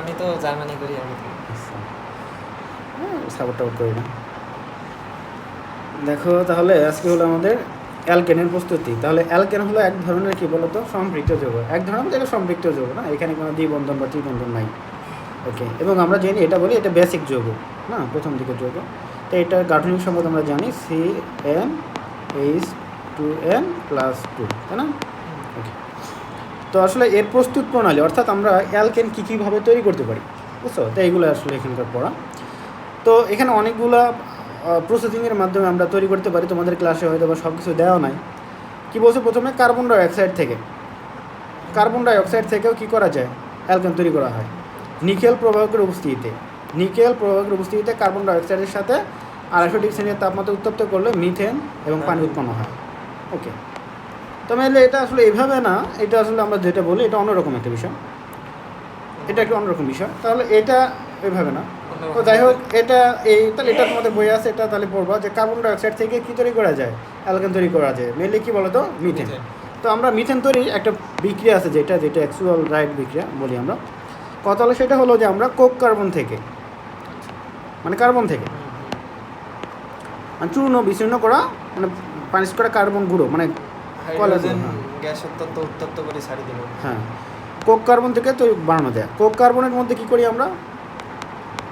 আমি তো জার্মানি করি আগে। সাপোর্ট টাপোর্ট করি না। দেখো তাহলে আজকে হলো আমাদের অ্যালকেনের প্রস্তুতি। তাহলে অ্যালকেন হলো এক ধরনের কি বলতো সম্পৃক্ত যৌগ, এক ধরনের এটা সম্পৃক্ত যৌগ না, এখানে কোনো দ্বিবন্ধন বা ত্রিবন্ধন নাই। ওকে, এবং আমরা জানি এটা বলি এটা বেসিক যৌগ না, প্রথম দিকের যৌগ। তো এটার গাঠনিক সম্পদ আমরা জানি CnH2n+2, তাই না? ওকে, তো আসলে এর প্রস্তুত প্রণালী অর্থাৎ আমরা অ্যালকেন কী কীভাবে তৈরি করতে পারি, বুঝছো? তো এইগুলো আসলে এখানকার পড়া। তো এখানে অনেকগুলা প্রসেসিংয়ের মাধ্যমে আমরা তৈরি করতে পারি, তোমাদের ক্লাসে হয়তো বা সব কিছু দেওয়া নাই। কী বলছে প্রথমে কার্বন ডাইঅক্সাইড থেকেও কী করা যায়, অ্যালকেন তৈরি করা হয় নিকেল প্রবাহকের উপস্থিতিতে কার্বন ডাইঅক্সাইডের সাথে 250 ডিগ্রি সেন্টিগ্রেড তাপমাত্রা উত্তপ্ত করলে মিথেন এবং পানি উৎপন্ন হয়। ওকে, তো মেলে এটা আসলে এইভাবে না, এটা আসলে আমরা যেটা বলি এটা অন্যরকম একটা বিষয়, এটা একটু অন্যরকম বিষয়। তাহলে এটা এইভাবে না, তো যাই হোক এটা তাহলে এটা তোমাদের বই আছে, এটা তাহলে পড়বা যে কার্বন ডাইঅক্সাইড থেকে কী তৈরি করা যায়, অ্যালকেন তৈরি করা যায়। মেনলি কী বলো তো, মিথেন। তো আমরা মিথেন তৈরির একটা বিক্রিয়া আছে যেটা অ্যাকচুয়াল রাইট বিক্রিয়া বলি আমরা। কথা হলো সেটা হলো যে আমরা কোক কার্বন থেকে মানে চূর্ণ বিচূর্ণ করা, মানে পানিশ করা কার্বন গুঁড়ো, মানে হাইড্রোজেন গ্যাস উত্তপ্ত করে ছাড়ি দেব। হ্যাঁ, কোক কার্বন থেকে তৈরি বানানো যায়। কোক কার্বনের মধ্যে কী করি আমরা,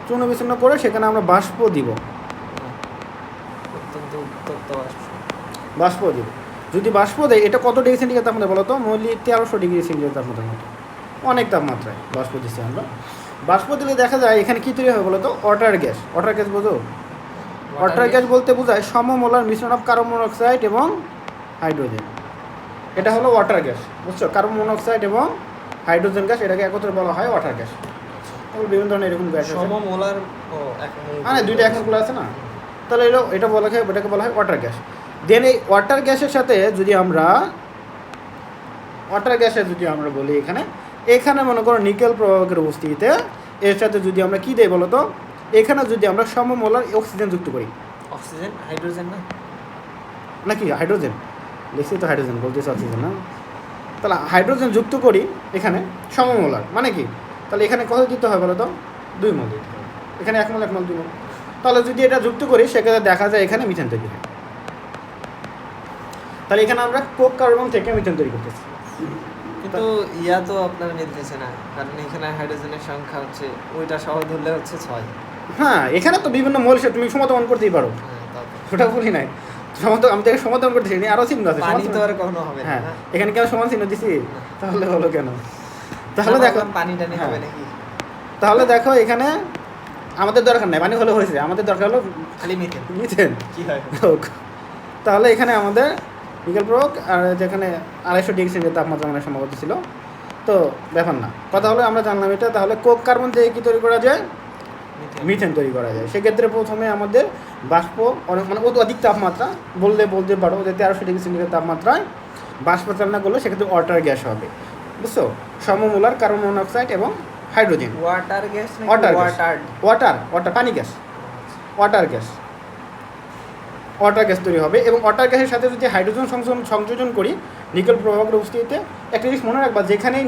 চূর্ণ বিচূর্ণ করে সেখানে আমরা বাষ্প দিব, অত্যন্ত উত্তপ্ত বাষ্প দিব। যদি বাষ্প দেয় এটা কত ডিগ্রি সেন্টিগ্রেড তাপমাত্রা বলো তো, মৌলিক 1300 ডিগ্রি সেন্টিগ্রেড তাপমাত্রার মতো, অনেক তাপমাত্রায় বাষ্প দিচ্ছি আমরা। বাষ্প দিলে দেখা যায় এখানে কী তৈরি হবে বলো তো, ওয়াটার গ্যাস বোঝো? ওয়াটার গ্যাস বলতে বোঝায় সমমোলার মিশ্রণ অফ কার্বন মনোক্সাইড এবং হাইড্রোজেন। এটা হলো ওয়াটার গ্যাস, বুঝছো? কার্বন মনোক্সাইড এবং হাইড্রোজেন গ্যাস, এটাকে একত্রে বলা হয় ওয়াটার গ্যাস। তাহলে বিভিন্ন ধরনের এরকম গ্যাস আছে, সমমোলার মানে দুইটা একমগুলো আছে না, তাহলে এটা বলা হয়, এটাকে বলা হয় ওয়াটার গ্যাস। দেন এই ওয়াটার গ্যাসের সাথে যদি আমরা বলি এখানে মনে করো নিকেল প্রবাহকের উপস্থিতিতে এর সাথে যদি আমরা কী দেই বলো তো, এখানে যদি আমরা সমমোলার অক্সিজেন যুক্ত করি, অক্সিজেন হাইড্রোজেন না নাকি হাইড্রোজেন লিখছি তো, হাইড্রোজেন বলতেছে অক্সিজেন না, তাহলে হাইড্রোজেন যুক্ত করি এখানে সমমোলার, মানে কি তাহলে এখানে কত দিতে হয় বলো তো, 2 মোল দিতে হবে, এখানে 1 মোল 2 মোল। তাহলে যদি এটা যুক্ত করি সেক্ষেত্রে দেখা যায় এখানে মিথেন তৈরি হয়। তাহলে এখানে আমরা কোক কার্বন থেকে মিথেন তৈরি করতেছি, কিন্তু তো আপনার মিলতেছে না, কারণ এখানে হাইড্রোজেনের সংখ্যা হচ্ছে ওইটা সহ ধরলে হচ্ছে 6। হ্যাঁ, এখানে তো বিভিন্ন মোল সে তুমি সমাধান করতেই পারো, ওটা বলি নাই আমি তো সমাধান করতেছি, আরও চিহ্ন আছে, পানি তো আর কখনো হবে না। হ্যাঁ, এখানে কেন সমান চিহ্ন দিছি, তাহলে হলো কেন, তাহলে দেখো পানি টানি হবে নাকি, তাহলে দেখো এখানে আমাদের দরকার নাই পানি হলে হয়েছে, আমাদের দরকার হলো খালি মিথেন কি হয়। তাহলে এখানে আমাদের নিকেল প্রয়োগ আর যেখানে 250 ডিগ্রি সেন্টিগ্রেড তাপমাত্রা মানে সম্ভবত ছিল, তো ব্যাপার না। কথা হলো আমরা জানলাম এটা, তাহলে কোক কার্বন থেকে কী তৈরি করা যায়, মিথেন তৈরি করা যায়। সেক্ষেত্রে প্রথমে আমাদের বাষ্প মানে অধিক তাপমাত্রা বলতে পারো যে 1300 ডিগ্রি সেন্টিগ্রেড তাপমাত্রায় বাষ্প চালনা করলে সেক্ষেত্রে ওয়াটার গ্যাস হবে, বুঝছো? সমমোলার কার্বন মনোক্সাইড এবং হাইড্রোজেন, ওয়াটার পানি গ্যাস, ওয়াটার গ্যাস তৈরি হবে। এবং ওয়াটার গ্যাসের সাথে যদি হাইড্রোজেন সংযোজন করি নিকেল প্রবাহকের উপস্থিতিতে, একটা জিনিস মনে রাখবা, যেখানেই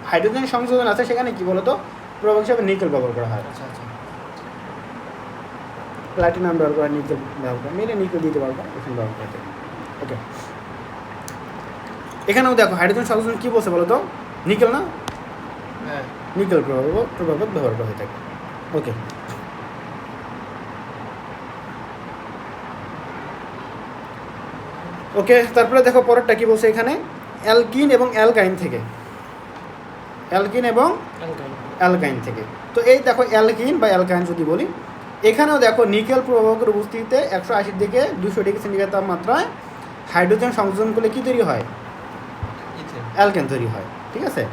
হাইড্রোজেন সংযোজন আছে সেখানে কী বলতো প্রবাহক হিসাবে নিকেল ব্যবহার করা হয়। প্লাটিনাম ব্যবহার করা, নিকেল ব্যবহার করা, মেলে নিকেল দিতে পারবো এখানে ব্যবহার করতে। ওকে, এখানেও দেখো হাইড্রোজেন সংযোজন কী বলছে বলো তো, নিকেল না, নিকেল প্রভাবক ব্যবহার করা হয়ে থাকে। ওকে, তারপরে দেখো পরেরটা কী বলছে এখানে, অ্যালকিন এবং অ্যালকাইন থেকে, তো এই দেখো অ্যালকিন বা অ্যালকাইন যদি বলি, এখানেও দেখো নিকেল প্রবাহকের উপস্থিতিতে 180 থেকে 200 ডিগ্রি সেন্টিগ্রেড তাপমাত্রায় হাইড্রোজেন সংযোজন করলে কী তৈরি হয়, অ্যালকেন তৈরি হয়। ঠিক আছে,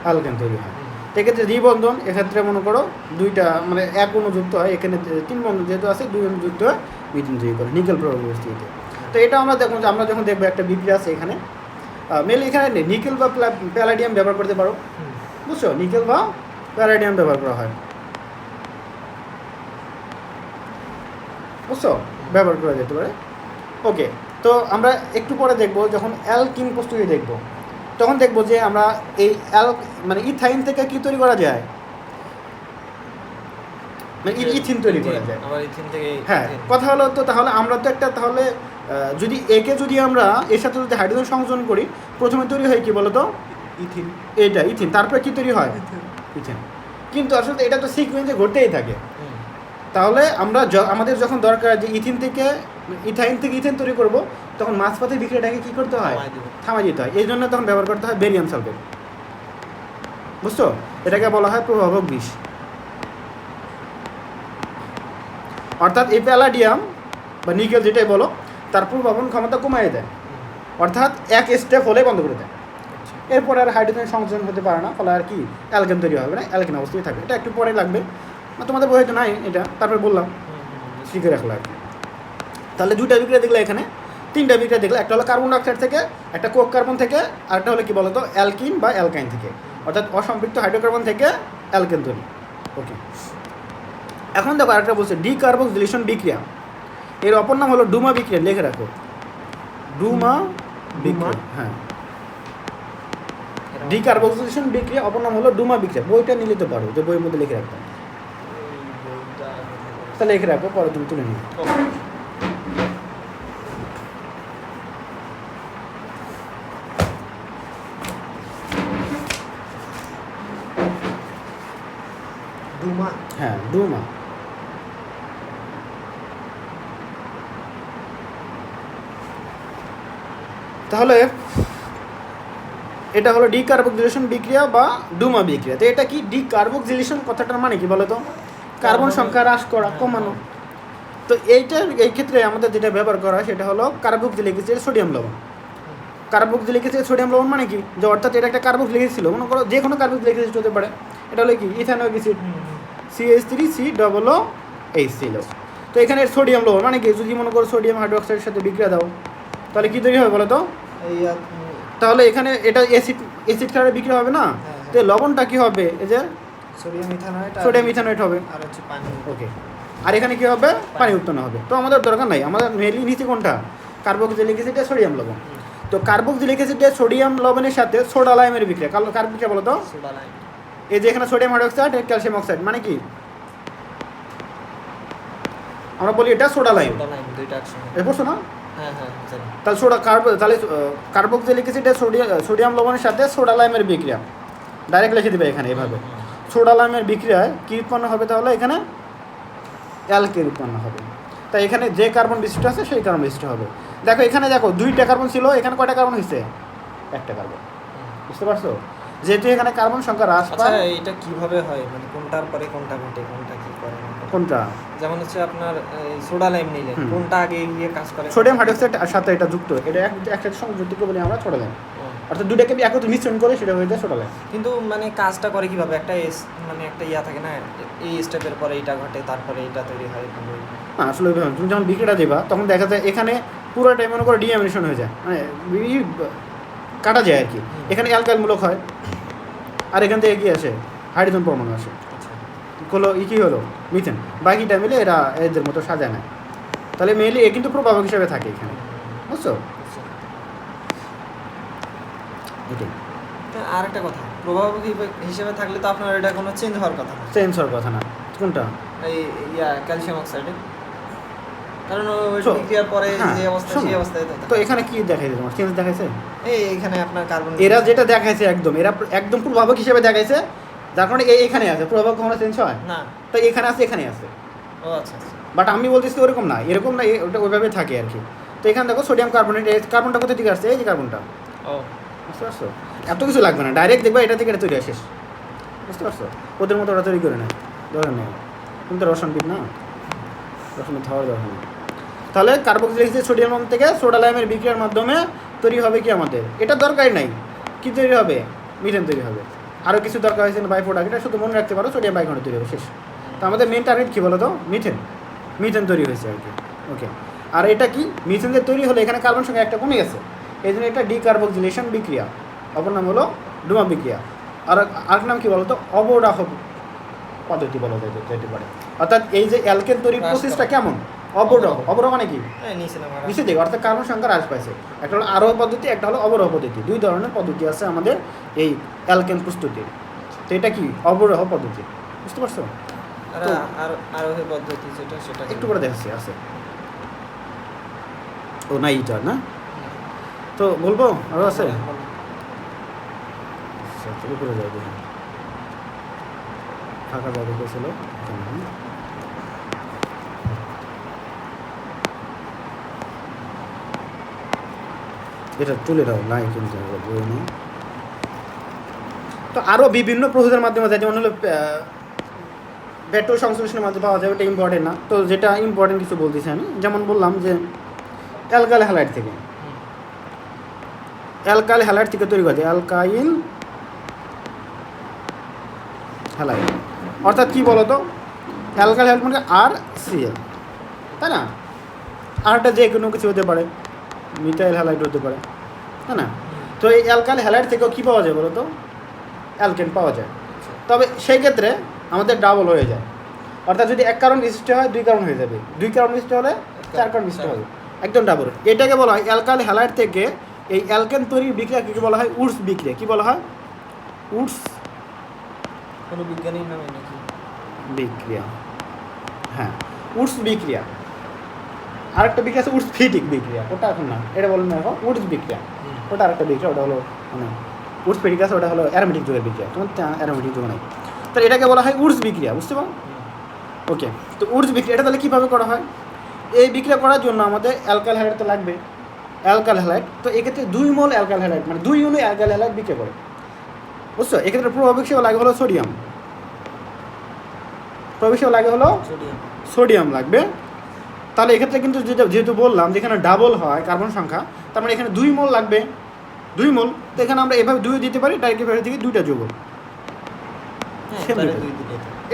অ্যালকেন তৈরি হয়। এক্ষেত্রে দ্বিবন্ধন, এক্ষেত্রে মনে করো দুইটা মানে এক অণু যুক্ত হয়, এখানে 3 বন্ধন যেহেতু আছে 2 অণু যুক্ত হয় মিথেন তৈরি করে নিকেল প্রবাহকের উপস্থিতিতে। তো এটা আমরা যখন দেখবো একটা বিক্রিয়া আছে এখানে, মেনলি এখানে নিকেল বা প্যালাডিয়াম ব্যবহার করতে পারো, বুঝছো? নিকেল বা প্যালাডিয়াম ব্যবহার করা হয়, বুঝছো? ব্যবহার করা যেতে পারে। ওকে, তো আমরা একটু পরে দেখবো যখন অ্যালকিন প্রস্তুতি দেখবো, তখন দেখবো যে আমরা এই মানে ইথাইন থেকে কী তৈরি করা যায়, মানে ইথিন তৈরি করা যায়। আবার ইথিন থেকে হ্যাঁ, কথা হলো তো তাহলে আমরা তো একটা তাহলে যদি একে যদি আমরা এর সাথে যদি হাইড্রোজেন সংযোজন করি, প্রথমে তৈরি হয় কি বলতো? ইথিন। এইটা ইথিন, তারপরে কি তৈরি হয়? ইথিন। কিন্তু আসলে এটা তো সিকোয়েন্সে ঘটতেই থাকে। তাহলে আমরা আমাদের যখন দরকার যে ইথিন থেকে ইথাইন থেকে ইথেন তৈরি করব, তখন মাঝপথে বিক্রিয়াটাকে কি করতে হয়? থামাই দিতে হয়। এই জন্য তখন ব্যবহার করতে হয় বেরিয়াম সালফেট। বুঝছো? এটাকে বলা হয় প্রভাবক বিষ। অর্থাৎ এই প্যালাডিয়াম বা নিকেল যেটাই বলো, তার প্রভাবন ক্ষমতা কমিয়ে দেয়, অর্থাৎ এক স্টেপ হলে বন্ধ করে দেয়। এরপরে আর হাইড্রোজেন সংযোজন হতে পারে না, ফলে আর কি অ্যালকেন তৈরি হবে না, অ্যালকেন অবস্থায় থাকবে। এটা একটু পরে লাগবে, তোমাদের বইতে নাই এটা, তারপরে বললাম শিখে রাখলো আর কি। তাহলে দুইটা বিক্রিয়া দেখলে, এখানে তিনটা বিক্রিয়া দেখলে, একটা হলো কার্বন ডাইঅক্সাইড থেকে, একটা কোক কার্বন থেকে, আরেকটা হলো কি বলতো অ্যালকিন বা অ্যালকাইন থেকে, অর্থাৎ অসম্পৃক্ত হাইড্রোকার্বন থেকে অ্যালকেন তৈরি। ওকে, এখন দেখো আরেকটা বলছে ডিকার্বক্সিলেশন বিক্রিয়া, এর অপর নাম হলো ডুমা বিক্রিয়া। লিখে রাখো ডুমা বিক্রিয়া। হ্যাঁ, ডিকার্বক্সিলেশন বিক্রিয়া অপর নাম হলো ডুমা বিক্রিয়া। বইটা নিয়ে নিতে পারো, যে বইয়ের মধ্যে লিখে রাখতাম, তাহলে লিখে রাখো, পরে তুমি তুলে নিও। ডুমা। হ্যাঁ, ডুমা। তাহলে এটা হলো ডিকার্বক্সিলেশন বিক্রিয়া বা ডুমা বিক্রিয়া। তো এটা কি ডিকার্বক্সিলেশন কথাটার মানে কি বলো তো? কার্বন সংখ্যা হ্রাস করা, কমানো। তো এই ক্ষেত্রে আমাদের যেটা ব্যবহার করা হয় সেটা হলো কার্বক্সিলিক অ্যাসিড সোডিয়াম লবণ। কার্বক্সিলিক অ্যাসিড সোডিয়াম লবণ মানে কি? যে অর্থাৎ এটা একটা কার্বক্সিলিক অ্যাসিড ছিল, মনে করো যে কোনো কার্বক্সিলিক অ্যাসিড হতে পারে। এটা হলো কি ইথানোয়িক অ্যাসিড, CH3COOH ছিল। তো এখানে সোডিয়াম লবণ মানে কি? যদি মনে করো সোডিয়াম হাইড্রোক্সাইডের সাথে বিক্রিয়া দাও, তাহলে কি তৈরি হবে বলো তো? তাহলে এখানে এটা অ্যাসিড কার্বনে বিক্রিয়া হবে না, তো লবণটা কি হবে? এই যে সোডিয়াম ইথানয়েট হবে, আর হচ্ছে পানি। ওকে। আর এখানে কি হবে? পানি উৎপন্ন হবে। তো আমাদের দরকার নাই, আমাদের মেনলি নিচে কোনটা? কার্বক্সিলিক অ্যাসিড আর সোডিয়াম লবণ। তো কার্বক্সিলিক অ্যাসিড আর সোডিয়াম লবণের সাথে সোডা লাইমের বিক্রিয়া, কার বিক্রিয়া বলো তো? Soda lime. এই যে এখানে সোডিয়াম হাইড্রোক্সাইড আর ক্যালসিয়াম অক্সাইড মানে কি? আমরা বলি এটা সোডা লাইম। সোডা লাইম দুইটা একসঙ্গে। এ পড়ছো না? হ্যাঁ হ্যাঁ, জানি। তাহলে কার্বক্সিলিক অ্যাসিড আর সোডিয়াম লবণের সাথে সোডা লাইমের বিক্রিয়া, ডাইরেক্ট লিখে দিবে এখানে এভাবে। সোডা লাইমের বিক্রিয়ায় কী উৎপন্ন হবে? তাহলে এখানে অ্যালকেন উৎপন্ন হবে। তাই এখানে যে কার্বন বিশিষ্ট আছে সেই কার্বন বিশিষ্ট হবে। দেখো এখানে দেখো দুইটা কার্বন ছিল, এখানে কয়টা কার্বন হয়েছে? একটা কার্বন। বুঝতে পারছো? যেহেতু এখানে কার্বন সংখ্যা হ্রাস আচ্ছা, পায়। এটা কিভাবে হয়? মানে কোনটার পরে কোনটা ঘটে, কোনটা কি করে? কোনটা? যেমন হচ্ছে আপনার সোডা লাইম নিলে কোনটা আগে গিয়ে কাজ করে? সোডিয়াম হাইড্রোক্সাইড আর সাথে এটা যুক্ত, এটা একসাথে সংযুক্ত বলি আমরা সোডা লাইম। অর্থাৎ দুটাকে একত্রে মিশ্রণ করে সেটা হয়ে যায় সোডা লাইম। কিন্তু মানে কাজটা করে কিভাবে? একটা মানে একটা ইয়া থাকে না, এই স্টেপের পরে এটা ঘটে, তারপরে এটা তৈরি হয়। না, আসলে তুমি যখন বিক্রিটা দেবা তখন দেখা যায় এখানে পুরোটাই মনে করে ডিঅ্যামিনেশন হয়ে যায়, মানে কাটা যায় আর কি। এখানে অ্যালকাইল মূলক হয়, আর এখান থেকে কি আসে? হাইড্রোজেন পরমাণু আসে। হলো কী হলো? মিথেন। বাকিটা মিলে এরা এদের মতো সাজায় নেয়। তাহলে মেনলি এ কিন্তু প্রভাবক হিসেবে থাকে এখানে, বুঝছো? এটাই। আর একটা কথা, প্রভাবক হিসেবে থাকলে তো আপনার এটা কোনো চেঞ্জ হওয়ার কথা না। চেঞ্জ হওয়ার কথা না। কোনটা? এই ক্যালসিয়াম অক্সাইডে, কারণ ওই বিক্রিয়ার পরে যে অবস্থা সেই অবস্থায় তো এখানে কি দেখাইছে? তোমার চেঞ্জ দেখাইছে? এইখানে আপনার কার্বন, এরা যেটা দেখাইছে এরা একদম প্রভাবক হিসেবে দেখাইছে, যার কারণে এখানে আছে। প্রভাবক কখনো চেঞ্জ হয় না, তো এখানে আছে, এখানে আছে। ও আচ্ছা আচ্ছা। বাট আমি বলতেছি ওরকম না, এরকম না, ওটা ওইভাবে থাকে আর কি। তো এখানে দেখো সোডিয়াম কার্বনেট, কার্বনটা কোথা থেকে আসছে? এই যে কার্বনটা। ও, বুঝতে পারছো? এত কিছু লাগবে না, ডাইরেক্ট দেখবা এটা থেকে এটা তৈরি আসে। বুঝতে পারছো? ওদের মতো ওরা তৈরি করে নেয়, দরকার নেই। তুমি তো রসায়নবিদ না, রসায়ন হওয়ার দরকার নেই। তাহলে কার্বক্সিলিক অ্যাসিড সোডিয়াম লবণ থেকে সোডা লাইমের বিক্রিয়ার মাধ্যমে তৈরি হবে কি আমাদের? এটা দরকারই নাই। কি তৈরি হবে? মিথেন তৈরি হবে। আরও কিছু দরকার হয়েছে বাই প্রোডাক্ট, এটা শুধু মনে রাখতে পারো, সোডিয়াম বাইকার্বনেট তৈরি হবে, শেষ। তো আমাদের মেন টার্গেট কী বলো তো? মিথেন তৈরি হয়েছে আর কি। ওকে, আর এটা কি? মিথেন যে তৈরি হলো, এখানে কার্বন সংখ্যা একটা কমে গেছে, এই জন্য এটা ডিকার্বক্সিলেশন বিক্রিয়া। অপর নাম হলো ডুমা বিক্রিয়া। আর আরেক নাম কী বলো তো? অবরাহ পদ্ধতি বলা যেতে পারে। অর্থাৎ এই যে অ্যালকেন তৈরির প্রসেসটা কেমন? অবরোহ মানে কি? নিচে দিকে, অর্থাৎ কার্বন সংখ্যা হ্রাস পাইছে। একটা হলো আরোহ পদ্ধতি, একটা হলো অবরোহ পদ্ধতি। দুই ধরনের পদ্ধতি আছে আমাদের এই অ্যালকেন প্রস্তুতির। তো এটা কি? অবরোহ পদ্ধতি। বুঝতে পারছো? আর তো আর আরোহী পদ্ধতি যেটা সেটা একটু করে দেখাচ্ছি আছে। ও না ইটার না, তো বলবো আরও আছে। আচ্ছা চলো করে যাই দেখি, ফাঁকা জায়গা গেছিল এটা তুলে দাও নাই কিন্তু বই নেই। তো আরও বিভিন্ন প্রসেসের মাধ্যমে যায়, যেমন হলো পেট্রোল সংশ্লেষণের মাধ্যমে পাওয়া যায়, ওটা ইম্পর্টেন্ট না। তো যেটা ইম্পর্টেন্ট কিছু বলতেছি আমি, যেমন বললাম যে অ্যালকাইল হ্যালাইড থেকে, অ্যালকাইল হ্যালাইড থেকে তৈরি করা যায় অ্যালকাইল হ্যালাইড। অর্থাৎ কী বলো তো, অ্যালকাইল হ্যালাইড মানে আর সিএল, তাই না? আরটা যে কোনো কিছু হতে পারে, মিথাইল হ্যালাইড হতে পারে, তাই না? তো এই অ্যালকাইল হ্যালাইড থেকেও কী পাওয়া যায় বলো তো, অ্যালকেন পাওয়া যায়। তবে সেই ক্ষেত্রে আমাদের ডাবল হয়ে যায়, অর্থাৎ যদি এক কারণ বিশিষ্ট হয় 2 কারণ হয়ে যাবে, 2 কারণ বিশিষ্ট হলে 4 কারণ বিশিষ্ট হবে, একদম ডাবল। এটাকে বলা হয় অ্যালকাইল হ্যালাইড থেকে এই অ্যালকেন তৈরির বিক্রিয়াকে কী বলা হয়, উডস বিক্রিয়া। কী বলা হয়? উডস কোনো বিজ্ঞানীর নামে নাকি? বিক্রিয়া, হ্যাঁ উডস বিক্রিয়া। আরেকটা বিক্রিয়া আছে উডস ফিটিক বিক্রিয়া, ওটা এখন না, এটা বলুন না এখন উডস বিক্রিয়া, ওটা আরেকটা বিক্রিয়া, ওটা হলো মানে উডস ফিটিক আছে, ওটা হলো অ্যারোমেটিক যুগের বিক্রিয়া, তোমার অ্যারোমেটিক যুগ নাই। তো এটাকে বলা হয় উডস বিক্রিয়া, বুঝতে পারো? ওকে, তো উডস বিক্রিয়া এটা তাহলে কীভাবে করা হয়? এই বিক্রিয়া করার জন্য আমাদের অ্যালকাইল হ্যালাইড তো লাগবে, অ্যালকাইল হ্যালাইড। তো এক্ষেত্রে 2 মোল অ্যালকাইল হ্যালাইড মানে 2 ইউনিট অ্যালকাইল হ্যালাইড বিক্রিয়া করে, বুঝছো? এক্ষেত্রে প্রভাবক লাগে হলো সোডিয়াম, প্রভাবক লাগে হলো সোডিয়াম লাগবে। তাহলে এক্ষেত্রে কিন্তু যেহেতু বললাম যেখানে ডাবল হয় কার্বন সংখ্যা, তার মানে এখানে 2 মোল লাগবে, 2 মোল। তো এখানে আমরা এভাবে 2 দিতে পারি, ডাইরেক্ট থেকে 2টা যোগ,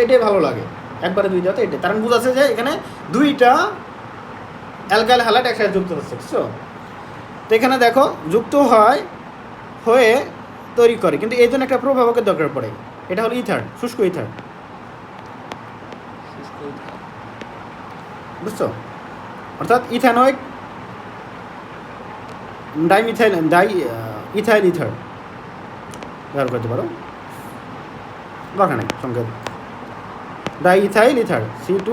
এটাই ভালো লাগে, একবারে 2 দেওয়া। তো এটাই কারণ বুঝাচ্ছে যে এখানে 2টা অ্যালকাইল হ্যালাইড একসাথে যুক্ত হচ্ছে, বুঝছো? তো এখানে দেখো যুক্ত হয়ে তৈরি করে, কিন্তু এই জন্য একটা প্রভাবকের দরকার পড়ে, এটা হলো ইথার, শুষ্ক ইথার, বুঝছো? অর্থাৎ ইথানয়েড ইথাইল ইথার ব্যবহার করতে পারো, দরকার নেই সংকেত। ইথাইল ইথার C2,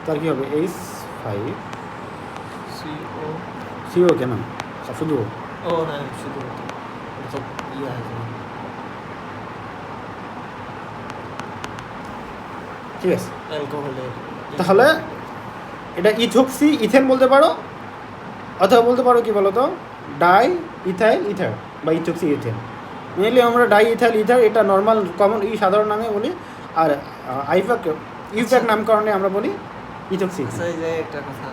তার কী হবে H5 CO কেন শুধু ও হ্যাঁ শুধু ইয়ে আছে, ঠিক আছে। অ্যালকোহলের তাহলে এটা ইথোক্সি ইথেন বলতে পারো, অথবা বলতে পারো কি বলো তো ইথাইল ইথার বা ইথোক্সি ইথেন। মেনলি আমরা ইথাইল ইথার এটা নর্মাল কমন সাধারণ নামে বলি, আর ইউপ্যাক নামকরণে আমরা বলি ইথোক্সি। যে একটা কথা,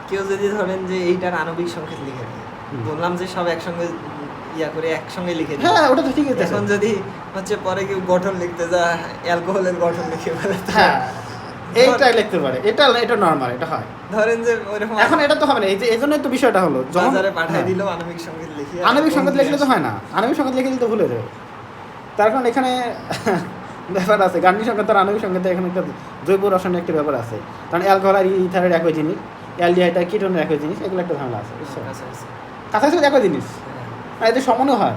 কেউ যদি ধরেন যে এইটার আণবিক সংকেত লিখে দেয়, বললাম যে সব একসঙ্গে ইয়া করে একসঙ্গে লিখে দেয়, হ্যাঁ ওটা তো ঠিক আছে। এখন যদি হচ্ছে পরে কেউ গঠন লিখতে যায়, অ্যালকোহলের গঠন লিখে ফেলে, হ্যাঁ এইটাই লিখতে পারে, এটা নরমাল, এটা হয়। ধরেন যে ওইরকম এখন এটা তো হবে না, এই জন্যই তো বিষয়টা হলো যখন বাজারে পাঠিয়ে দিল আণবিক সংকেত লিখে, আণবিক সংকেত লিখলে তো হয় না, আণবিক সংকেত লিখে দিলে তো ভুল হয়ে যাবে। তার কারণ এখানে ব্যাপার আছে, গার্নিক সংকেত আর আণবিক সংকেত এখানে একটা জৈব রসায়নের একটা ব্যাপার আছে, কারণ অ্যালকোহল আর ইথারের একই জিনিস, অ্যালডিহাইড আর কিটোনের একই জিনিস, এগুলো একটা ঝামেলা আছে, বুঝছো? কাছাকাছি একই জিনিস, আর এদের সমানও হয়,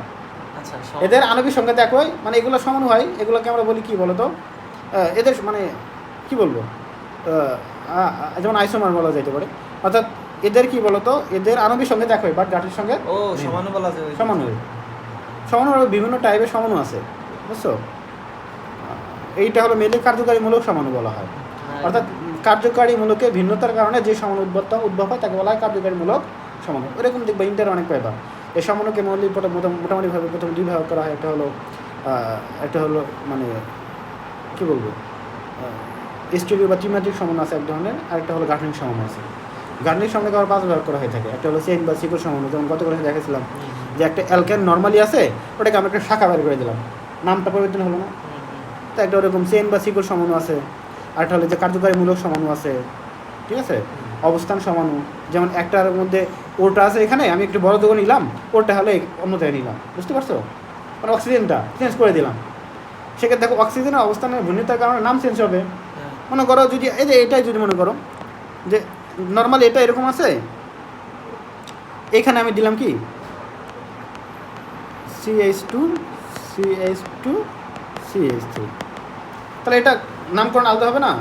এদের আণবিক সংকেত একই, মানে এগুলো সমান হয়, এগুলোকে আমরা বলি কি বলতো, এদের মানে কি বলবো, যেমন আইসোমার বলা যেতে পারে। অর্থাৎ এদের কি বলতো, এদের আণবিক সংকেত একই, বাট গাঠনিক সংকেত সমানও বলা যায়, সমানও বিভিন্ন টাইপের সমানও আছে, বুঝছো? এইটা হলো মেলে কার্যকারী মূলক সমানু বলা হয়। অর্থাৎ কার্যকারী মূলকের ভিন্নতার কারণে যে সমান উদ্ভব হয় তাকে বলা হয় কার্যকারী মূলক সমানু। এরকম দেখবে ইন্টার অনেক পেপার, এই সমানুকে মোটামুটিভাবে প্রথম 2 ভাগ করা হয়। একটা হলো মানে কি বলবো, স্টেরিও বা ত্রিমাত্রিক সমান আছে এক ধরনের, আরেকটা হলো গাঠনিক সমান আছে। গাঠনিক সমানকে আবার 5 ভাগ করা হয়ে থাকে, একটা হলো চেইন বা শিকড় সমান, যেমন গত করে দেখেছিলাম যে একটা অ্যালকেন নর্মালি আছে, ওটাকে আমরা একটা শাখা বের করে দিলাম, নামটা পরিবর্তন হলো না। তো একটা ওরকম চেইন বা শিকড় সমানু আছে, আরেকটা হলো যে কার্যকারী মূলক সমানু আছে, ঠিক আছে? অবস্থান সমানু, যেমন একটার মধ্যে ওটা আছে এখানে, আমি একটু বড় দোকান নিলাম, ওটা হলে অন্য জায়গায় নিলাম, বুঝতে পারছো? মানে অক্সিজেনটা চেঞ্জ করে দিলাম, সেক্ষেত্রে দেখো অক্সিজেনের অবস্থানের ভিন্নতার কারণে নাম চেঞ্জ হবে। মনে করো যদি এই যে এটাই যদি মনে করো যে নর্মালি এটা এরকম আছে, এখানে আমি দিলাম কি CH2 CH2 CH3, তাহলে এটা নামকরণ আলাদা হবে না,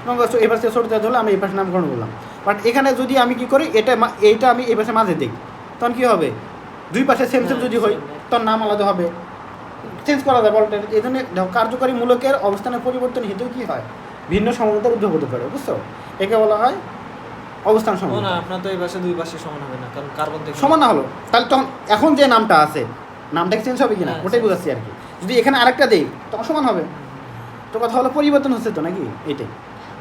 এবং এই পাশে ছোটো চার্জ হলে আমি এই পাশে নামকরণ করলাম। বাট এখানে যদি আমি কি করি, এইটা আমি এই পাশে মাঝে দিই, তখন কী হবে, দুই পাশে সেম সেম যদি হয় তখন নাম আলাদা হবে, চেঞ্জ করা যায় বলটা। এই জন্য কার্যকরী মূলকের অবস্থানের পরিবর্তন হেতু কী হয়, ভিন্ন সমতার উদ্ভব হতে পারে, বুঝছো? একে বলা হয় অবস্থান ও সমতা। না, আপনার তো এই পাশে দুই পাশে সমান হবে না, কারণ কার্বন থেকে সমান না হলো তাহলে তখন এখন যে নামটা আছে নামটা চেঞ্জ হবে কিনা হ্যাঁ, ওটাই বোঝাচ্ছি আর কি। যদি এখানে আরেকটা দেই তখন সমান হবে, তো কথা হলো পরিবর্তন হচ্ছে তো নাকি, এইটাই।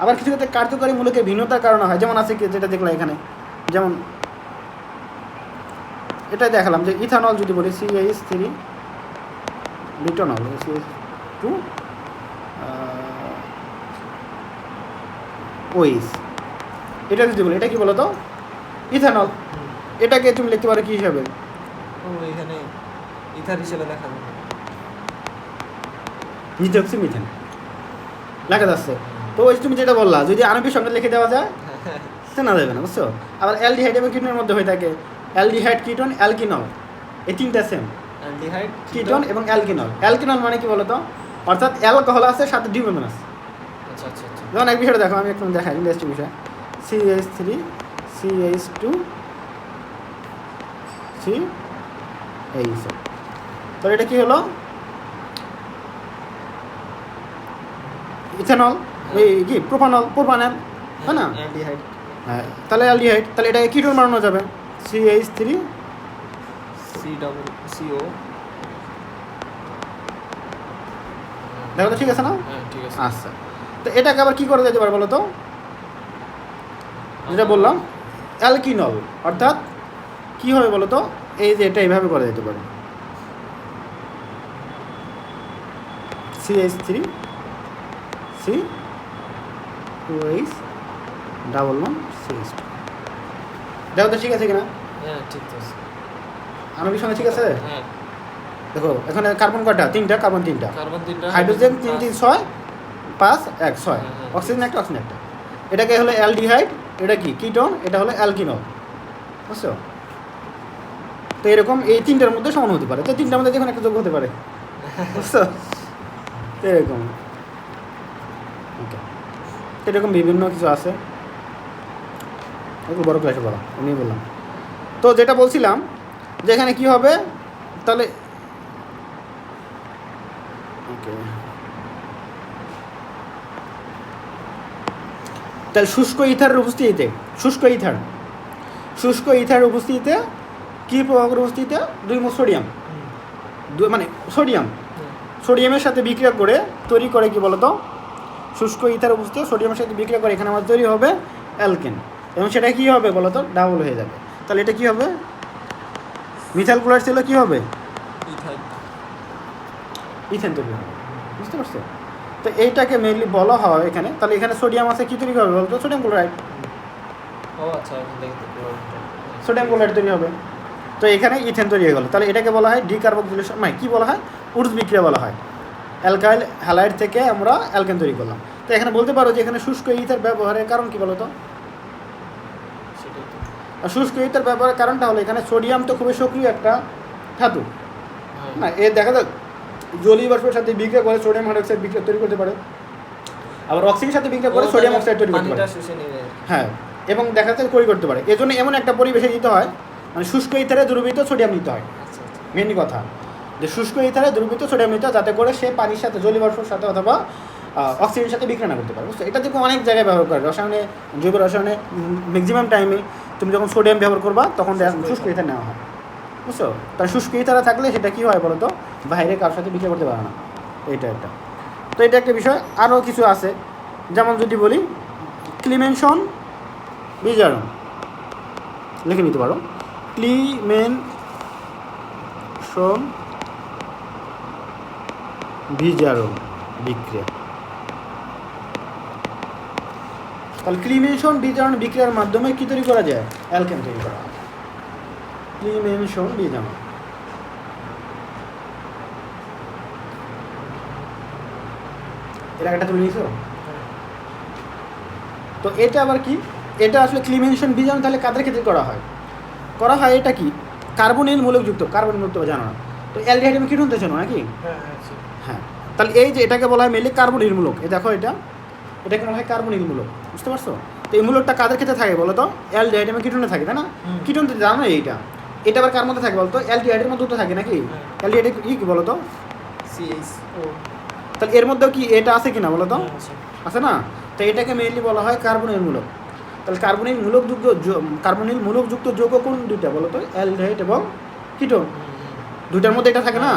আবার কিছু ক্ষেত্রে কার্যকরী মূলকের ভিন্নতার কারণে হয়, যেমন আছে কি যেটা দেখলাম এখানে, যেমন এটাই দেখালাম যে ইথানল যদি বলি CH3 বিটনল CH2 OH, এটা যদি বলি এটা কি বলো তো, ইথানল। এটাকে তুমি লিখতে পারো কি হিসাবে, ও এখানে ইথার হিসেবে দেখা যাবে। নিচে মিথেন লেখা যাচ্ছে। তো ওই যে তুমি যেটা বললা, যদি আণবিক সংকেত লিখে দেওয়া যায় চেনা যাবে না, বুঝছো? আবার অ্যালডিহাইড এবং কিটোনের মধ্যে হয়ে থাকে অ্যালডিহাইড, কিটোন, অ্যালকিনল, এই তিনটা সেম, অ্যালডিহাইড, কিটোন এবং অ্যালকিনল। অ্যালকিনল মানে কি বলতো, অর্থাৎ অ্যালকোহল আছে সাথে ডিউমেন আছে। আচ্ছা আচ্ছা আচ্ছা। যেমন এক বিষয়টা দেখো, আমি একটু দেখাই ইন্ডাস্ট্রি বিষয়, CH3 CH2 CH, তো এটা কি হলো, ইথানল, এই কি প্রোপানল, প্রোপানেল, তাই না? অ্যালডিহাইড, হ্যাঁ, তাহলে অ্যালডিহাইড, তাহলে এটাকে কিটোন বানানো যাবে, CH3 CO। দেখো তো ঠিক আছে না? হ্যাঁ ঠিক আছে। আচ্ছা, তো এটাকে আবার কি করা যেতে পারে বলো তো, যেটা বললাম অ্যালকিনল, অর্থাৎ কি হবে বলো তো, এই যে এটা এইভাবে করা যেতে পারে, CH3 COH double one CH2। দেখো তো ঠিক আছে কিনা, হ্যাঁ ঠিক আছে। আণবিক সংখ্যা ঠিক আছে। হ্যাঁ, দেখো এখানে কার্বন কয়টা, তিনটা, কার্বন তিনটা, কার্বন 3টা, হাইড্রোজেন 3 3 6 5 1 6, হ্যাঁ, হ্যাঁ। অক্সিজেন একটা, অক্সিজেন একটা। এটাকে হলো অ্যালডিহাইড, এটা কি কিটোন, এটা হলো অ্যালকিনল, বুঝছো? তো এরকম এই তিনটার মধ্যে সমান হতে পারে, তো তিনটার মধ্যে যখন একটা যোগ হতে পারে, বুঝছো? তো এরকম ওকে, এরকম বিভিন্ন কিছু আছে, একটু বড় ক্লাসে বলা আমি বললাম। তো যেটা বলছিলাম যে এখানে কি হবে তাহলে, ওকে, তাহলে শুষ্ক ইথারের উপস্থিতিতে, শুষ্ক ইথারের উপস্থিতিতে কী প্রভাবের উপস্থিতিতে, দুই মোল সোডিয়াম, মানে সোডিয়াম, সোডিয়ামের সাথে বিক্রিয়া করে তৈরি করে কি বলতো, শুষ্ক ইথার উপস্থিতি সোডিয়ামের সাথে বিক্রিয়া করে এখানে আমার তৈরি হবে অ্যালকেন, এবং সেটা কী হবে বলতো, ডাবল হয়ে যাবে। তাহলে এটা কী হবে, মিথাইল ক্লোরাইড ছিল কী হবে, ইথেন তৈরি হবে, বুঝতে পারছো? তো এইটাকে মেইনলি বলা হয় এখানে, তাহলে এখানে সোডিয়াম আছে, কী তৈরি হবে বলতো, সোডিয়াম ক্লোরাইড, ও আচ্ছা, এখন দেখতে সোডিয়াম ক্লোরাইড তৈরি হবে। তো এখানে ইথেন তৈরি হয়ে গেল, তাহলে এটাকে বলা হয় ডিকার্বক্সিলেশন, মানে কী বলা হয়, উর্জ বিক্রিয়া বলা হয়। অ্যালকাইল হ্যালাইড থেকে আমরা অ্যালকেন তৈরি করলাম। তো এখানে বলতে পারো যে এখানে শুষ্ক ইথার ব্যবহারের কারণ কী বলো তো, সেটাই তো। আর শুষ্ক ইথার ব্যবহারের কারণটা হলো এখানে সোডিয়াম তো খুবই সক্রিয় একটা ধাতু, হ্যাঁ। না এর দেখা যাক জলীয় বাষ্পের সাথে বিক্রিয়া করে সোডিয়াম হাইড্রোক্সাইড বিক্রিয়া তৈরি করতে পারে, আবার অক্সিজেনের সাথে বিক্রিয়া করে সোডিয়াম অক্সাইড তৈরি করতে পারে, পানিটা শুষে নেবে। হ্যাঁ, এবং দেখা যাচ্ছে তৈরি করতে পারে। এজন্য এমন একটা পরিবেশে দিতে হয়, মানে শুষ্ক ইথারে দ্রবীভূত সোডিয়াম নিতে হয়, আচ্ছা আচ্ছা। মেনলি কথা যে শুষ্ক ইথারে দ্রবীভূত সোডিয়াম নিতে হয়, যাতে করে সে পানির সাথে জলীয় বাষ্পের সাথে অথবা অক্সিজেনের সাথে বিক্রিয়া না করতে পারে, বুঝছো? এটা থেকে অনেক জায়গায় ব্যবহার করে, রসায়নে, জৈব রসায়নে ম্যাক্সিমাম টাইমে তুমি যখন সোডিয়াম ব্যবহার করবা তখন শুষ্ক ইথার নেওয়া হয়, বুঝছো? তাহলে শুষ্ক ইথারে থাকলে সেটা কী হয় বলো তো, বাইরে কারোর সাথে বিক্রিয়া করতে পারে না, এইটা একটা। তো এটা একটা বিষয়। আরও কিছু আছে, যেমন যদি বলি ক্লিমেনশন বিজারণ, লিখে নিতে পারো, ক্লিমেনশন বিজারণ বিক্রিয়া। তাহলে ক্লিমেনশন বিজারণ বিক্রিয়ার মাধ্যমে কী তৈরি করা যায়, অ্যালকেন তৈরি করা হয়, ক্লিমেনশন বিজারণ। এর আগেটা তুলে নিয়েছো? তো এটা আবার কি, এটা আসলে ক্লিমেনশন বিজারণ তাহলে কাদের ক্ষেত্রে করা হয়, এটা কি কার্বনিল মূলকযুক্ত, কার্বন মুক্ত জানো না, তো অ্যালডিহাইড এবং কিটোন তো জানো নাকি, হ্যাঁ হ্যাঁ হ্যাঁ, তাহলে এই যে এটাকে বলা হয় মেনলি কার্বনিল মূলক। এই দেখো এটাকে বলা হয় কার্বনিল মূলক, বুঝতে পারছো? তো এই মূলকটা কাদের ক্ষেত্রে থাকে বলো তো? অ্যালডিহাইড এবং কিটোনে থাকে, তাই না? কিটোন তো জানো এটা আবার কার মধ্যে থাকে বলতো? অ্যালডিহাইডের মধ্যে তো থাকে নাকি? অ্যালডিহাইড কি বলো তো? CH4। তাহলে এর মধ্যেও কি এটা আছে কিনা বলো তো? আছে না? তো এটাকে মেইনলি বলা হয় কার্বনিল মূলক। তাহলে কার্বনিল মূলকযুক্ত যৌগ কোন দুইটা বলো তো? অ্যালডিহাইড এবং কিটোন, দুইটার মধ্যে এটা থাকে না?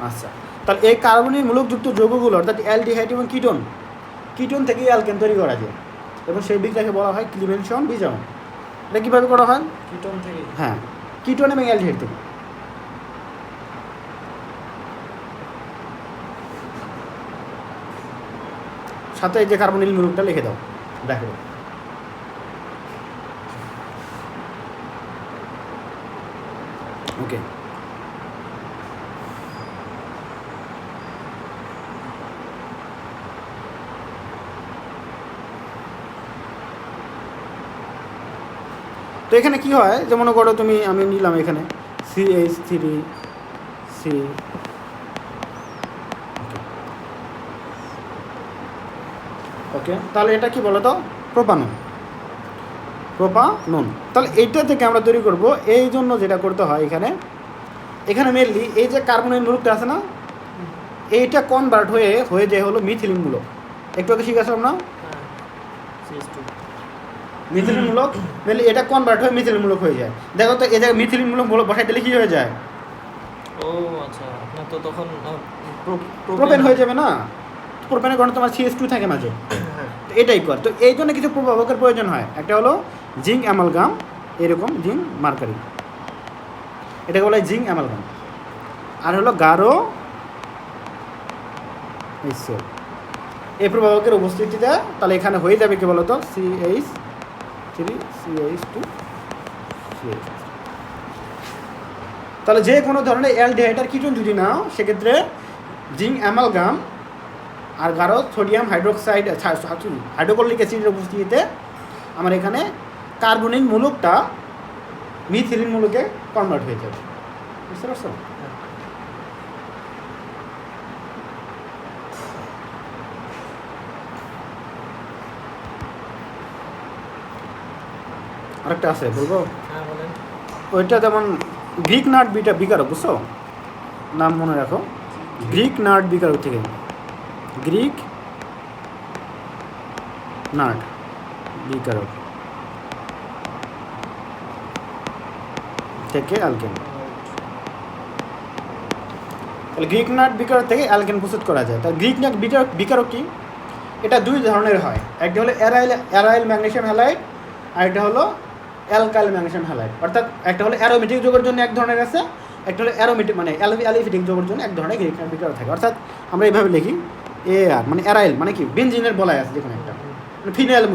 আচ্ছা, তাহলে এই কার্বনিল মূলকযুক্ত যৌগগুলো অর্থাৎ অ্যালডিহাইড এবং কিটোন থেকে অ্যালকেন তৈরি করা যায় এবং সেই বিক্রিয়াকে বলা হয় ক্লিভেশন বিজারণ। এটা কীভাবে করা হয়? কিটোন থেকে। হ্যাঁ, কিটোন এবং অ্যালডিহাইড থেকে। সাথে এই যে কার্বনিল মূলকটা লিখে দাও, দেখো। ওকে, তো এখানে কি হয় যে মনে করো আমি নিলাম এখানে CH3C, ওকে, তাহলে এটা কি বলো তো? প্রোপানন। তাহলে এইটা থেকে আমরা তৈরি করব, এই জন্য যেটা করতে হয় এখানে মেনলি এই যে কার্বনিল মূলকটা আছে না, এইটা কনভার্ট হয়ে যায় হলো মিথিলিন মূলক। একটু আগে শিখেছিলাম না মিথিলিন মূলক? মেনলি এটা কনভার্ট হয়ে মিথিলিন মূলক হয়ে যায়। দেখো তো এই জায়গায় মিথিলিন মূলক বসাই দিলে কি হয়ে যায়? ও আচ্ছা, আপনার তো তখন প্রোপেন হয়ে যাবে না? প্রোপেনের কারণে তোমার CH2 থাকে মাঝে। তো এটাই কর। তো এই জন্য কিছু প্রভাবকের প্রয়োজন হয়। একটা হলো জিঙ্ক অ্যামালগাম, এরকম জিঙ্ক মার্কারি, এটাকে বলা হয় জিঙ্ক অ্যামালগাম। আর হলো গাঢ় HCl। এই প্রভাবকের উপস্থিতিতে তাহলে এখানে হয়ে যাবে কি বলতো? CH3 CH2 CH। তাহলে যে কোনো ধরনের অ্যালডিহাইড আর কিটোন যদি নাও, সেক্ষেত্রে জিঙ্ক অ্যামালগাম আর গাঢ় সোডিয়াম হাইড্রোক্সাইড হাইড্রোক্লোরিক অ্যাসিডের উপস্থিতিতে আমার এখানে কার্বনিল মূলকটা মিথিলিন মূলকে কনভার্ট হয়ে যাবে, বুঝতে পারছো? আরেকটা আছে, বলবো? ওইটা যেমন গ্রিক নাট বিকারক, বুঝছো? নাম মনে রাখো, গ্রিক নাট বিকারক থেকে, গ্রিক নাট বিকারক থেকে অ্যালকেন। তাহলে গ্রিক নাট বিকারক থেকে অ্যালকেন প্রস্তুত করা যায়। তাহলে গ্রিক নাট বিকারক কি? এটা দুই ধরনের হয়। একটা হলো অ্যারাইল ম্যাগনেসিয়াম হ্যালাইড, আর একটা হলো অ্যালকাইল ম্যাগনেসিয়াম হ্যালাইড। অর্থাৎ একটা হলো অ্যারোমেটিক যৌগের জন্য এক ধরনের আছে, একটা হলো অ্যারোমেটিক মানে অ্যালিফেটিক যৌগের জন্য এক ধরনের গ্রিক নাট বিকারক থাকে। অর্থাৎ আমরা এইভাবে লিখি AR মানে অ্যারাইল মানে কি? বেনজিনের বলাই আছে যেখানে একটা, মানে ফিনাইল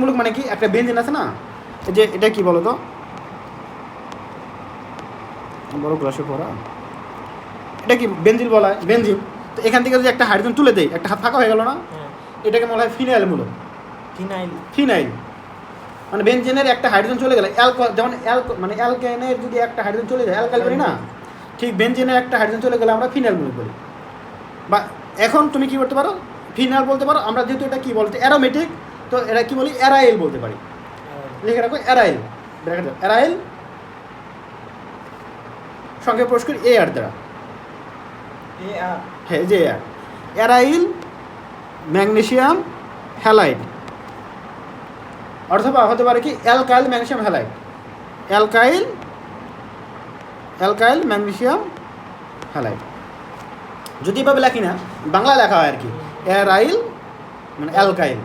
মূলক মানে কি? একটা বেনজিন আছে না, এই যে এটা কি বলো তো? বড় ক্লাসে পড়া, এটা কি বেনজিন বলা হয়, বেনজিন। তো এখান থেকে যদি একটা হাইড্রোজেন তুলে দেয়, একটা হাত ফাঁকা হয়ে গেল না, এটাকে বলা হয় ফিনাইল মূলক। ফিনাইল মানে বেনজিনের একটা হাইড্রোজেন চলে গেলে যেমন মানে অ্যালকেনের যদি একটা হাইড্রোজেন চলে যায় অ্যালকাইল বলি না, ঠিক বেনজিনের একটা হাইড্রোজেন চলে গেলে আমরা ফিনাইল মূলক বলি। বা এখন তুমি কি করতে পারো? ফিনাইল বলতে পারো। আমরা যেহেতু এটা কি বলতে অ্যারোমেটিক, তো এটা কি বলি? অ্যারাইল বলতে পারি। লিখে রাখো অ্যারাইল, অ্যারাইল সঙ্গে প্রকাশ করি AR দ্বারা। হ্যাঁ, যে AR, অ্যারাইল ম্যাগনেসিয়াম হ্যালাইড, অথবা হতে পারে কি alkyl magnesium halide, alkyl magnesium halide. যদি এভাবে লেখি না, বাংলা লেখা হয় আর কি, অ্যারাইল মানে অ্যালকাইল।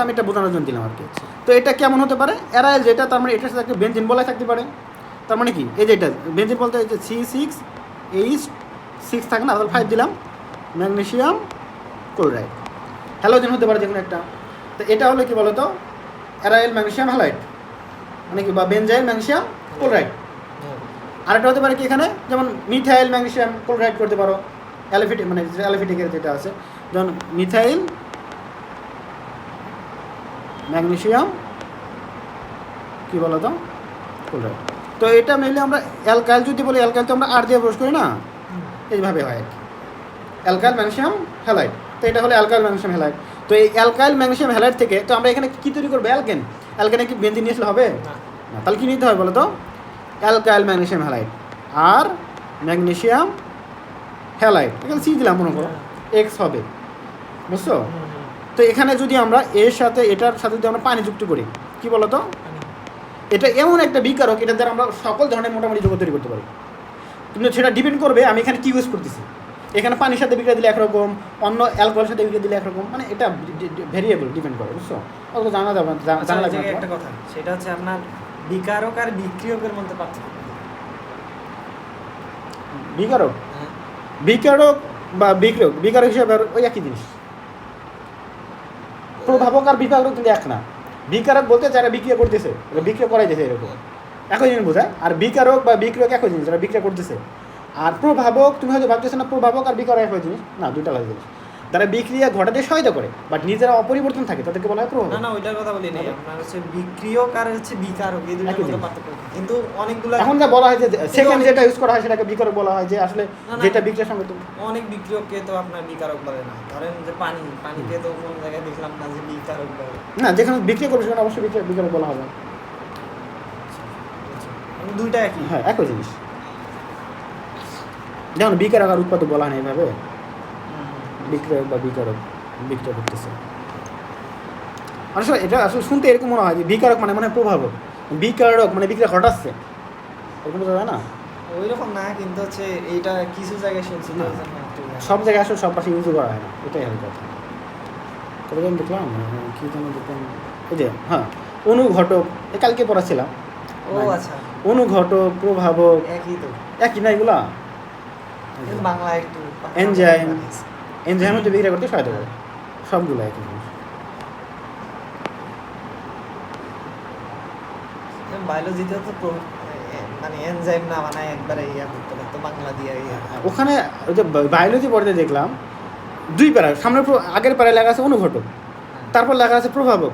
আমি এটা বোঝানোর জন্য দিলাম আর কি। তো এটা কেমন হতে পারে? অ্যারাইল যেটা, তার মানে এটার সাথে বেনজিন বলাই থাকতে পারে। তার মানে কি? এই যে এটা বেনজিন বলতে এই যে C6H6 থাকে না, তাহলে 5 দিলাম, ম্যাগনেসিয়াম ক্লোরাইড। হ্যালোজেন হতে পারে যে কোনো একটা। তো এটা হলো কি বলো তো? অ্যারাইল ম্যাগনেসিয়াম হ্যালাইড মানে কি, বা বেনজাইল ম্যাগনেসিয়াম ক্লোরাইড। আরেকটা হতে পারে কি এখানে, যেমন মিথাইল ম্যাগনেসিয়াম ক্লোরাইড করতে পারো, অ্যালিফেটিক মানে অ্যালিফেটিকের যেটা আছে, যেমন মিথাইল ম্যাগনেসিয়াম কি বলো তো? ক্লোরাইড। তো এটা মেনলি আমরা অ্যালকাইল যদি বলি, অ্যালকাইল তো আমরা আর দিয়ে প্রকাশ করি না, এইভাবে হয় আর কি। Alkyl magnesium halide. তো এটা হলো অ্যালকাইল ম্যাগনেসিয়াম হ্যালাইড। তো এই অ্যালকাইল ম্যাগনেসিয়াম হ্যালাইড থেকে তো আমরা এখানে কী তৈরি করবো? অ্যালকেন। অ্যালকেনে কি বেনজিন নিয়ে আসলে হবে না। না, তাহলে কী নিতে হয় বলো তো? অ্যালকাইল ম্যাগনেসিয়াম হ্যালাইড আর ম্যাগনেসিয়াম হ্যালাইড, এখানে সি দিলাম, মনে করো এক্স হবে, বুঝছো? তো এখানে যদি আমরা এর সাথে এটার সাথে যদি আমরা পানি যুক্ত করি, কি বলো তো? এটা এমন একটা বিকারক, এটা দ্বারা আমরা সকল ধরনের মোটামুটি যৌগ তৈরি করতে পারি। কিন্তু সেটা ডিপেন্ড করবে আমি এখানে কী ইউজ করতেছি। এখানে পানির সাথে বিক্রিয়া দিলে একরকম, অন্য অ্যালকোহলের সাথে বিক্রিয়া দিলে একরকম, মানে এটা ভেরিয়েবল ডিপেন্ড করে, বুঝছো? অত জানা যাবে জানা লাগবে একটা কথা, সেটা হচ্ছে আপনার বিকারক আর বিক্রিয়কের মধ্যে পার্থক্য। বিকারক বিকারক বা বিক্রিয়ক, বিকারক হিসাবে ওই একই জিনিস। প্রভাবক আর বিকারক কিন্তু এক না। বিকারক বলতে যারা বিক্রিয়া করতেছে, বিক্রিয়া করাই দিয়েছে, এরকম একই জিনিস বোঝায়। আর বিকারক বা বিক্রিয়ক একই জিনিস, যারা বিক্রিয়া করতেছে। আর প্রভাবক, তুমি হয়তো ভাবতেছো না প্রভাবক আর বিকারক একই জিনিস, না, দুইটা আলাদা জিনিস। তারা বিক্রিয়া ঘটাতে সহায়তা করে, বাট নিজেরা অপরিবর্তন থাকে, তাদেরকে বলা হয় প্রভাবক। না, ওইটার কথা বলি না, আপনার হচ্ছে বিক্রিয়ক আর হচ্ছে বিকারক, এই দুটোর মধ্যে পার্থক্য। কিন্তু অনেকগুলো এখন যা বলা হয় যে সেকেন্ড যেটা ইউজ করা হয় সেটাকে বিকারক বলা হয়, যে আসলে যেটা বিক্রিয়ার সঙ্গে তো অনেক বিক্রিয়ককে তো আপনার বিকারক বলে না। ধরেন যে পানিকে তো কোন জায়গায় দেখলাম না যে বিকারক বলে না, যেখানে বিক্রিয়া করবে সেখানে অবশ্যই বিকারক বলা হবে। দুইটা একই। হ্যাঁ, একই জিনিস। যেমন বিকারক আর উৎপাদক বলা হয় না এইভাবে, বিক্রয়ক বা বিকারক বিক্রয় করতেছে। আসলে এটা আসলে শুনতে এরকম মনে হয় যে বিকারক মানে প্রভাবক, বিকারক মানে বিক্রিয়া ঘটাচ্ছে, এরকম বোঝা যায় না? ওই রকম না, কিন্তু হচ্ছে এইটা কিছু জায়গায় শুনছি তো, সব জায়গায় আসলে সব পাশে ইউজ করা হয় না, এটাই হল কথা। তবে আমি দেখলাম কী যেন দেখলাম, এই যে হ্যাঁ অনুঘটক, কালকে পড়াছিলাম। ও আচ্ছা, অনুঘটক, প্রভাবক একই তো, একই না এগুলা? বাংলা একটু এনজাইম, এনজাইম হচ্ছে বিক্রিয়া করতে সহায়তা করে, সবগুলো একই জিনিস। বায়োলজিতে তো মানে এনজাইম না বানায় একবারে ইয়া করতে পারতো, বাংলা দিয়ে ইয়া। ওখানে ওই যে বায়োলজি পড়তে দেখলাম দুই প্যারা, সামনে আগের প্যারায় লেখা আছে অনুঘটক, তারপর লেখা আছে প্রভাবক,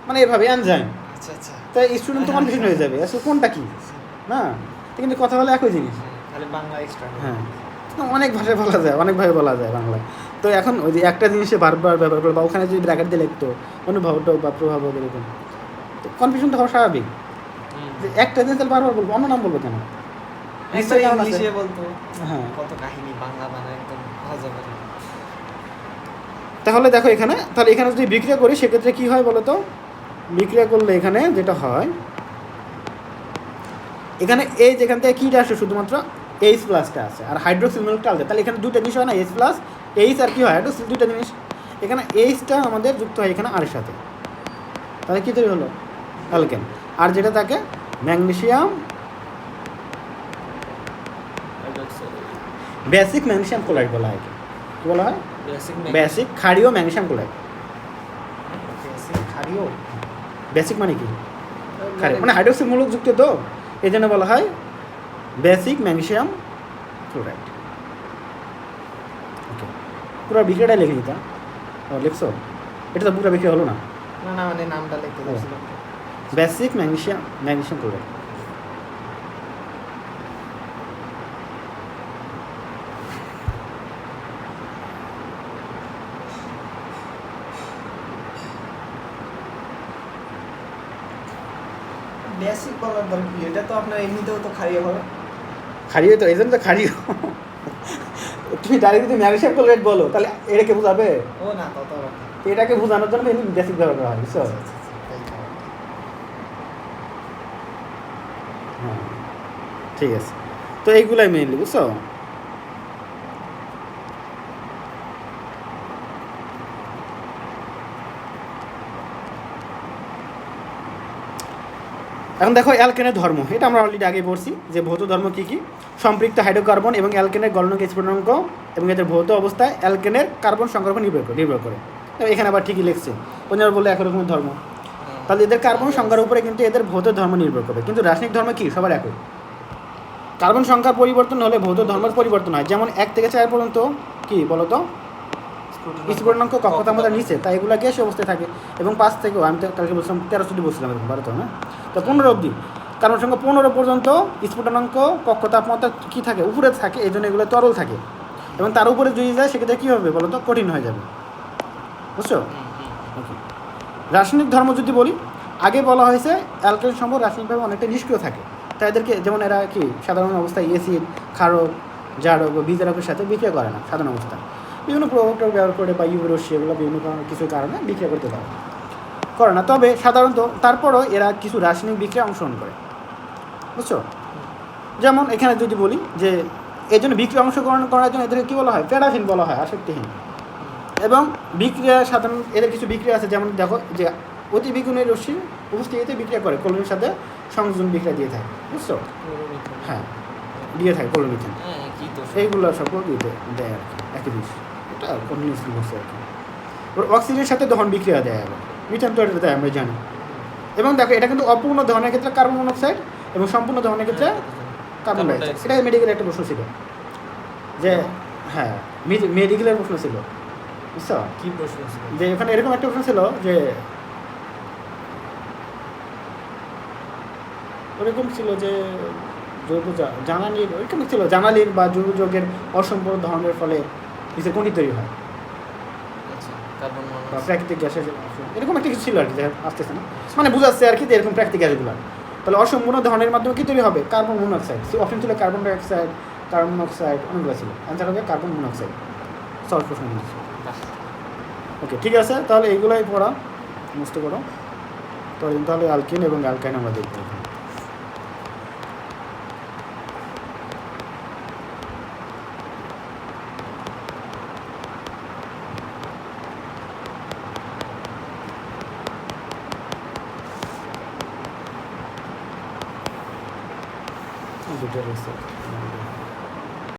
মানে এভাবে এনজাইম। আচ্ছা আচ্ছা, তাই স্টুডেন্ট তো কনফিউশন হয়ে যাবে আসলে কোনটা কি, না? কিন্তু কথা হলো একই জিনিস। তাহলে বাংলা এক্সট্রা। হ্যাঁ, অনেক ভাষায় বলা যায়, অনেকভাবে বলা যায় বাংলায়। তো এখন ওই যে একটা জিনিসে বারবার ব্যবহার করে, বা ওখানে যদি ব্র্যাকেট দিয়ে লিখতো অনুঘটক বা প্রভাবক এরকম, তো কনফিউশনটা হওয়া স্বাভাবিক। যে একটা জিনিস তাহলে বারবার বলবো, অন্য নাম বলবো কেন? নিশ্চয়ই ইংলিশে বলতো, হ্যাঁ, কত কাহিনী বাংলা বানায় একদম হজমের। তাহলে দেখো এখানে, তাহলে এখানে যদি বিক্রিয়া করি সেক্ষেত্রে কী হয় বলো তো? বিক্রিয়া করলে এখানে যেটা হয়, এখানে এই যেখান থেকে কীটা আসে, শুধুমাত্র এইচ প্লাসটা আছে, আর হাইড্রোক্সিল মিলটা আলাদা। তাহলে এখানে দুটো জিনিস হয় না, এইচ প্লাস এইচ, আর কী হয় হাইড্রোক্সিল, দুটো জিনিস। এখানে এইচটা আমাদের যুক্ত হয় এখানে আর এর সাথে, তাহলে কী তৈরি হলো? অ্যালকেন। আর যেটা থাকে ম্যাগনেসিয়াম, বেসিক ম্যাগনেসিয়াম ক্লোরাইড বলা হয়। কী বলা হয়? বেসিক ক্ষারীয় ম্যাগনেসিয়াম ক্লোরাইড। ক্ষারীয়, বেসিক মানে কি? ক্ষারীয় মানে হাইড্রোক্সিল মূলক যুক্ত, তো এই জন্য বলা হয় বেসিক ম্যাগনেসিয়াম ক্লোরাইড। ওকে, পুরো বিক্রিয়াটাই লিখে দিতাম, লিখছো? এটা তো পুরো বিক্রিয়া হলো না। না না, মানে নামটা লিখতে দিয়েছিলাম। Basic magnesium chloride. বেসিক বলার দরকার কি? এটা তো আপনার এমনিতেও তো ক্ষারীয় হবে। ক্ষারীয় তো, এই জন্য তো ক্ষারীয়। তুমি ডাইরেক্ট যদি ম্যাগনেসিয়াম ক্লোরাইড বলো তাহলে এটাকে বোঝাবে? ও না, তত এটাকে বোঝানোর জন্য বেসিক ব্যবহার করা হয়, বুঝছো? হ্যাঁ, ঠিক আছে। তো এইগুলাই মেইনলি, বুঝছো? এখন দেখো অ্যালকেনের ধর্ম, এটা আমরা অলরেডি আগে পড়ছি যে ভৌত ধর্ম কী কী। সম্পৃক্ত হাইড্রোকার্বন এবং অ্যালকেনের গলনাঙ্ক স্ফুটনাঙ্ক এবং এদের ভৌত অবস্থায় অ্যালকেনের কার্বন সংখ্যার উপর নির্ভর করে। এখানে আবার ঠিকই লিখছে, অন্যরা বললে একই রকমের ধর্ম। তাহলে এদের কার্বন সংখ্যার উপরে কিন্তু এদের ভৌত ধর্ম নির্ভর করবে, কিন্তু রাসায়নিক ধর্ম কি সবার একই। কার্বন সংখ্যার পরিবর্তন হলে ভৌত ধর্মের পরিবর্তন হয়। যেমন 1 থেকে 4 পর্যন্ত কি বলতো স্ফুটনাঙ্ক কক্ষতামাত্রা নিচে, তাই এগুলো গ্যাসীয় অবস্থায় থাকে। এবং 5 থেকেও, আমি তো কালকে বলছিলাম 13 বলছিলাম এরকম 12 না, তো 15 অবধি কার্বন সংখ্যা 15 পর্যন্ত স্ফুটনাঙ্ক কক্ষ তাপমাত্রা কী থাকে, উপরে থাকে, এই জন্য এগুলো তরল থাকে। এবং তার উপরে যদি যায় সেক্ষেত্রে কী হবে বলো তো, কঠিন হয়ে যাবে, বুঝছো? ওকে, রাসায়নিক ধর্ম যদি বলি, আগে বলা হয়েছে অ্যালকাইন সম্পদ রাসায়নিকভাবে অনেকটা নিষ্ক্রিয় থাকে, তাই এদেরকে যেমন এরা কি সাধারণ অবস্থায় অ্যাসিড, ক্ষারক, জারক বা বিজারকের সাথে বিক্রিয়া করে না সাধারণ অবস্থায়, বিভিন্ন প্রভাবটা ব্যবহার করে বা ইউরোসি এগুলো বিভিন্ন কিছু কারণে বিক্রিয়া করতে করে না, তবে সাধারণত তারপরও এরা কিছু রাসায়নিক বিক্রিয়া অংশগ্রহণ করে, বুঝছো? যেমন এখানে যদি বলি যে এই জন্য বিক্রিয়া অংশগ্রহণ করার জন্য এদেরকে কী বলা হয়, প্যারাফিন বলা হয়, আসক্তিহীন। এবং বিক্রিয়া সাধারণ এদের কিছু বিক্রিয়া আছে, যেমন দেখো যে অতি বিগুণের রশ্মির উপস্থিতিতে বিক্রিয়া করে ক্লোরিনের সাথে সংযোজন বিক্রিয়া দিয়ে থাকে, বুঝছো? হ্যাঁ, দিয়ে থাকে ক্লোরোমিথেন, এইগুলো সব দিতে দেয় আর কি, একই জিনিস, এটা কন্টিনিউসলি বলছে আর কি। ওর অক্সিজেনের সাথে দহন বিক্রিয়া দেয়, আবার মিথেন তো এটা দেয় আমরা জানি। এবং দেখো এটা কিন্তু অপূর্ণ দহনের ক্ষেত্রে কার্বন মনোক্সাইড এবং সম্পূর্ণ দহনের ক্ষেত্রে কার্বন ডাইঅক্সাইড। এটা মেডিকেলের একটা প্রশ্ন ছিল যে, হ্যাঁ মেডিকেলের প্রশ্ন ছিল, বুঝছো? কি প্রশ্ন ছিল? যে এখানে এরকম একটা প্রশ্ন ছিল যে, ওরকম ছিল যে জৈব জ্বালানির, ওইরকম ছিল জ্বালানির বা জৈব যৌগের অসম্পূর্ণ দহনের ফলে নিচে কোনটি তৈরি হয়, বা প্রাকৃতিক গ্যাসের, এরকম একটা কিছু ছিল আর কি, আসতেছে না মানে বুঝাচ্ছে আর কি, যে এরকম প্রাকৃতিক গ্যাসগুলো, তাহলে অসম্পূর্ণ দহনের মাধ্যমে কী তৈরি হবে, কার্বন মনোক্সাইড। অপশন ছিল কার্বন ডাইঅক্সাইড, কার্বন মনোক্সাইড, অনেকগুলো ছিল, অ্যান্সার হবে কার্বন মনোক্সাইড। সহজ প্রশ্ন। ওকে, ঠিক আছে, তাহলে এইগুলাই পড়া মুস্ত করো। তো তাহলে অ্যালকিন এবং অ্যালকাইন আমরা দেখবো। দুটো রয়েছে।